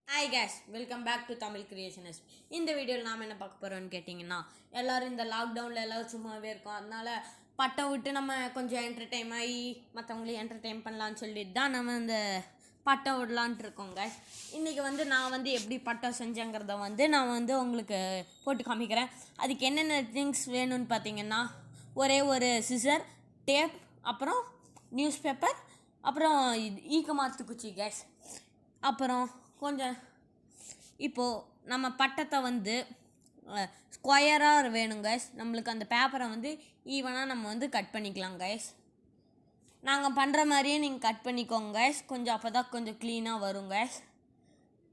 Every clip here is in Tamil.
Hi guys, welcome back to Tamil Creationist. இந்த வீடியோவில் நாம் என்ன பார்க்க போகிறோம்னு கேட்டிங்கன்னா, எல்லோரும் இந்த லாக்டவுனில் எல்லோரும் சும்மாவே இருக்கோம். அதனால் பட்டம் விட்டு நம்ம கொஞ்சம் என்டர்டெயின் ஆகி மற்றவங்களையும் என்டர்டெயின் பண்ணலான்னு சொல்லிட்டு தான் நம்ம இந்த பட்டம் விடலான்ட்டு இருக்கோங்க. இன்றைக்கி நான் எப்படி பட்டம் செஞ்சேங்கிறத நான் உங்களுக்கு போட்டு காமிக்கிறேன். அதுக்கு என்னென்ன திங்ஸ் வேணும்னு பார்த்தீங்கன்னா, ஒரே ஒரு சிசர், டேப், அப்புறம் நியூஸ் பேப்பர், அப்புறம் ஈக்க மாற்று கேஸ், அப்புறம் கொஞ்சம் இப்போது நம்ம பட்டத்தை ஸ்கொயராக வேணும் கைஸ். நம்மளுக்கு அந்த பேப்பரை ஈவனாக நம்ம கட் பண்ணிக்கலாம் கைஸ். நாங்கள் பண்ணுற மாதிரியே நீங்கள் கட் பண்ணிக்கோங்க கைஸ். கொஞ்சம் அப்போ தான் கொஞ்சம் க்ளீனாக வரும் கைஸ்.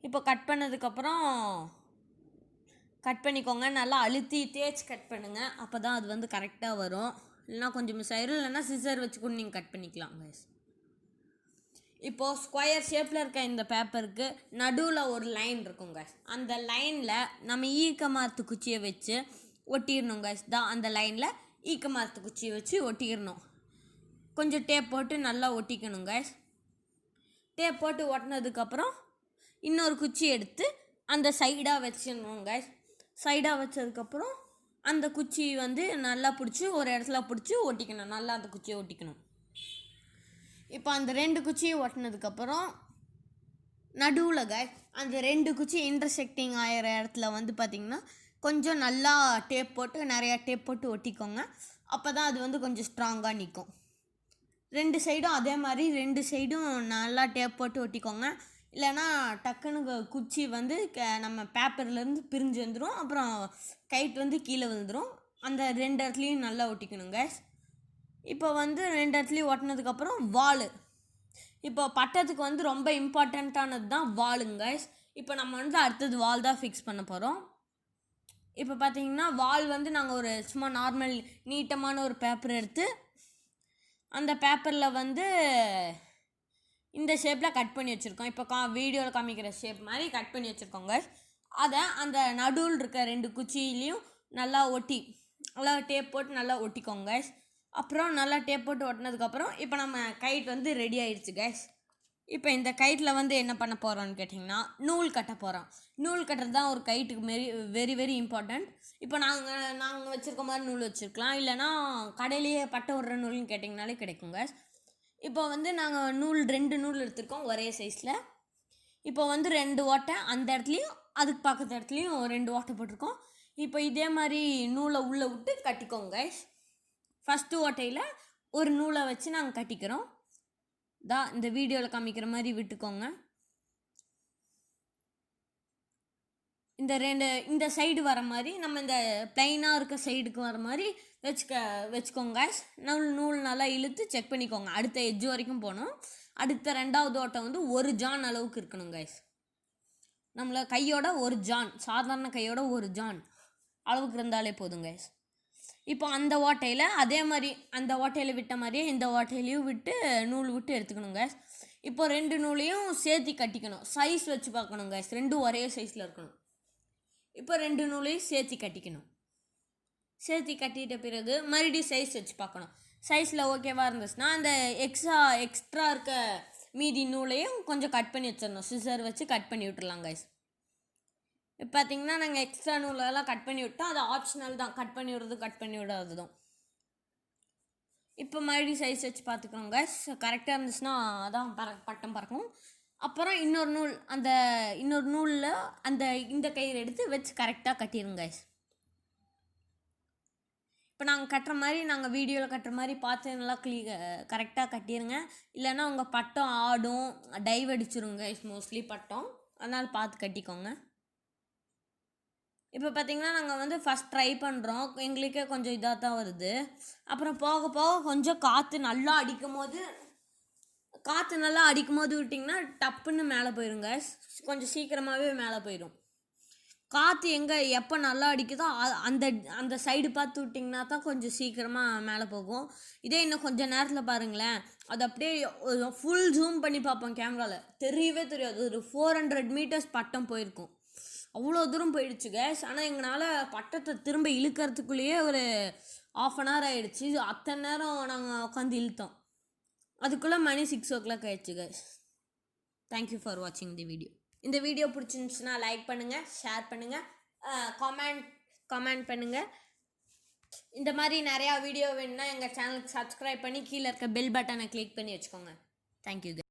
இப்போ கட் பண்ணதுக்கப்புறம் கட் பண்ணிக்கோங்க. நல்லா அழுத்தி தேய்ச்சி கட் பண்ணுங்கள். அப்போ தான் அது கரெக்டாக வரும். இல்லைனா கொஞ்சம் மிஸ் ஆயிரும். இல்லைனா சிசர் வச்சு கூட நீங்கள் கட் பண்ணிக்கலாம் கைஸ். இப்போது ஸ்கொயர் ஷேப்பில் இருக்க இந்த பேப்பருக்கு நடுவில் ஒரு லைன் இருக்குங்க. அந்த லைனில் நம்ம ஈக்க மாற்று குச்சியை வச்சு ஒட்டிடணும் கைஸ். தான் அந்த லைனில் ஈக்க மாற்று குச்சியை வச்சு ஒட்டிடணும். கொஞ்சம் டேப் போட்டு நல்லா ஒட்டிக்கணும் கைஸ். டேப் போட்டு ஒட்டினதுக்கப்புறம் இன்னொரு குச்சி எடுத்து அந்த சைடாக வச்சிடணும் கைஸ். சைடாக வச்சதுக்கப்புறம் அந்த குச்சி நல்லா பிடிச்சி ஒரு இடத்துல பிடிச்சி ஒட்டிக்கணும். நல்லா அந்த குச்சியை ஒட்டிக்கணும். இப்போ அந்த ரெண்டு குச்சியை ஒட்டினதுக்கப்புறம் நடுவில் அந்த ரெண்டு குச்சி இன்டர்செக்டிங் ஆகிற இடத்துல பார்த்திங்கன்னா கொஞ்சம் நல்லா டேப் போட்டு நிறையா டேப் போட்டு ஒட்டிக்கோங்க. அப்போ தான் அது கொஞ்சம் ஸ்ட்ராங்காக நிற்கும். ரெண்டு சைடும் அதே மாதிரி ரெண்டு சைடும் நல்லா டேப் போட்டு ஒட்டிக்கோங்க. இல்லைன்னா டக்குன்னு குச்சி நம்ம பேப்பர்லேருந்து பிரிஞ்சு வந்துடும். அப்புறம் கைட் கீழே விழுந்துடும். அந்த ரெண்டு இடத்துலையும் நல்லா ஒட்டிக்கணுங்க. இப்போ ரெண்டு இடத்துலையும் ஒட்டினதுக்கப்புறம் வால். இப்போ பட்டத்துக்கு ரொம்ப இம்பார்ட்டண்ட்டானது தான் வாலுங்க. இப்போ நம்ம அடுத்தது வால் தான் ஃபிக்ஸ் பண்ண போகிறோம். இப்போ பார்த்தீங்கன்னா வால் நாங்கள் ஒரு சும்மா நார்மல் நீட்டமான ஒரு பேப்பர் எடுத்து அந்த பேப்பரில் இந்த ஷேப்பில் கட் பண்ணி வச்சுருக்கோம். இப்போ வீடியோவில் காமிக்கிற ஷேப் மாதிரி கட் பண்ணி வச்சுருக்கோங்க. அதை அந்த நடுவில் இருக்க ரெண்டு குச்சியிலையும் நல்லா ஒட்டி நல்லா டேப் போட்டு நல்லா ஒட்டிக்கோங்க. அப்புறம் நல்லா டேப் போட்டு ஒட்டினதுக்கப்புறம் இப்போ நம்ம கைட் ரெடி ஆகிடுச்சு கைஸ். இப்போ இந்த கைட்டில் என்ன பண்ண போகிறோன்னு கேட்டிங்கன்னா, நூல் கட்ட போகிறோம். நூல் கட்டுறது தான் ஒரு கைட்டுக்கு வெரி வெரி இம்பார்ட்டண்ட். இப்போ நாங்கள் வச்சுருக்க மாதிரி நூல் வச்சுருக்கலாம். இல்லைனா கடையிலேயே பட்டை விடுற நூல்னு கேட்டிங்கனாலே கிடைக்குங்க. இப்போ நாங்கள் ரெண்டு நூல் எடுத்துருக்கோம் ஒரே சைஸில். இப்போ ரெண்டு ஓட்டை அந்த இடத்துலையும் அதுக்கு பக்கத்து இடத்துலையும் ரெண்டு ஓட்டை போட்டிருக்கோம். இப்போ இதே மாதிரி நூலை உள்ளே விட்டு கட்டிக்கோங்க கைஸ். ஃபஸ்ட்டு ஓட்டையில் ஒரு நூலை வச்சு நாங்கள் கட்டிக்கிறோம். இந்த வீடியோவில் காமிக்கிற மாதிரி விட்டுக்கோங்க. இந்த சைடு வர மாதிரி நம்ம இந்த ப்ளைனாக இருக்க சைடுக்கு வர மாதிரி வச்சுக்கோங்க. நூல் நல்லா இழுத்து செக் பண்ணிக்கோங்க. அடுத்த எட்ஜ் வரைக்கும் போகணும். அடுத்த ரெண்டாவது ஓட்டம் ஒரு ஜான் அளவுக்கு இருக்கணும் கைஸ். நம்மளை கையோட ஒரு ஜான், சாதாரண கையோட ஒரு ஜான் அளவுக்கு இருந்தாலே போதும் கைஸ். இப்போ அந்த ஓட்டையில் அதே மாதிரி அந்த ஓட்டையில் விட்ட மாதிரியே இந்த ஓட்டையிலையும் விட்டு நூல் விட்டு எடுத்துக்கணுங்க. இப்போ ரெண்டு நூலையும் சேர்த்து கட்டிக்கணும். சைஸ் வச்சு பார்க்கணுங்க. ரெண்டும் ஒரே சைஸில் இருக்கணும். இப்போ ரெண்டு நூலையும் சேர்த்து கட்டிக்கணும். சேர்த்து கட்டிட்ட பிறகு மறுபடியும் சைஸ் வச்சு பார்க்கணும். சைஸில் ஓகேவாக இருந்துச்சுன்னா அந்த எக்ஸ்ட்ரா இருக்க மீதி நூலையும் கொஞ்சம் கட் பண்ணி வச்சிடணும். சிசர் வச்சு கட் பண்ணி விட்டுடலாம் கைஸ். இப்போ பார்த்திங்கன்னா நாங்கள் எக்ஸ்ட்ரா நூலெல்லாம் கட் பண்ணி விட்டோம். அது ஆப்ஷனல் தான். கட் பண்ணி விடுறது கட் பண்ணி விடாது தான். இப்போ மறுபடியும் சைஸ் வச்சு பார்த்துக்கோங்க. கரெக்டாக இருந்துச்சுன்னா அதான் பட்டம் பறக்கும். அப்புறம் இன்னொரு நூலில் இந்த கயிறு எடுத்து வச்சு கரெக்டாக கட்டிடுங்க. இப்போ நாங்கள் கட்டுற மாதிரி நாங்கள் வீடியோவில் கட்டுற மாதிரி பார்த்து நல்லா கரெக்டாக கட்டிடுங்க. இல்லைன்னா உங்கள் பட்டம் ஆடும், டைவ் அடிச்சிருங்க மோஸ்ட்லி பட்டம். அதனால் பார்த்து கட்டிக்கோங்க. இப்போ பார்த்திங்கன்னா நாங்கள் ஃபஸ்ட் ட்ரை பண்ணுறோம். எங்களுக்கே கொஞ்சம் இதாக தான் வருது. அப்புறம் போக போக கொஞ்சம் காற்று நல்லா அடிக்கும் போது விட்டிங்கன்னா டப்புன்னு மேலே போயிடுங்க. கொஞ்சம் சீக்கிரமாகவே மேலே போயிடும். காற்று எப்போ நல்லா அடிக்குதோ அந்த சைடு பார்த்து விட்டிங்கன்னா தான் கொஞ்சம் சீக்கிரமாக மேலே போகும். இதே இன்னும் கொஞ்சம் நேரத்தில் பாருங்களேன், அது அப்படியே ஃபுல் ஜூம் பண்ணி பார்ப்போம் கேமராவில், தெரியவே தெரியாது. ஒரு 400 மீட்டர்ஸ் பட்டம் போயிருக்கும். அவ்வளோ தூரம் போயிடுச்சு கேஸ். ஆனால் எங்களால் பட்டத்தை திரும்ப இழுக்கிறதுக்குள்ளேயே ஒரு 1/2 hour ஆகிடுச்சு. அத்தனை நேரம் நாங்கள் உட்காந்து இழுத்தோம். அதுக்குள்ளே மணி 6 o'clock ஆகிடுச்சு கேஸ். தேங்க்யூ ஃபார் வாட்சிங் தி வீடியோ. இந்த வீடியோ பிடிச்சிருந்துச்சுன்னா லைக் பண்ணுங்கள், ஷேர் பண்ணுங்கள், கமெண்ட் பண்ணுங்கள். இந்த மாதிரி நிறையா வீடியோ வேணுன்னா எங்கள் சேனலுக்கு சப்ஸ்கிரைப் பண்ணி கீழே இருக்க பெல் பட்டனை கிளிக் பண்ணி வச்சுக்கோங்க. தேங்க்யூ.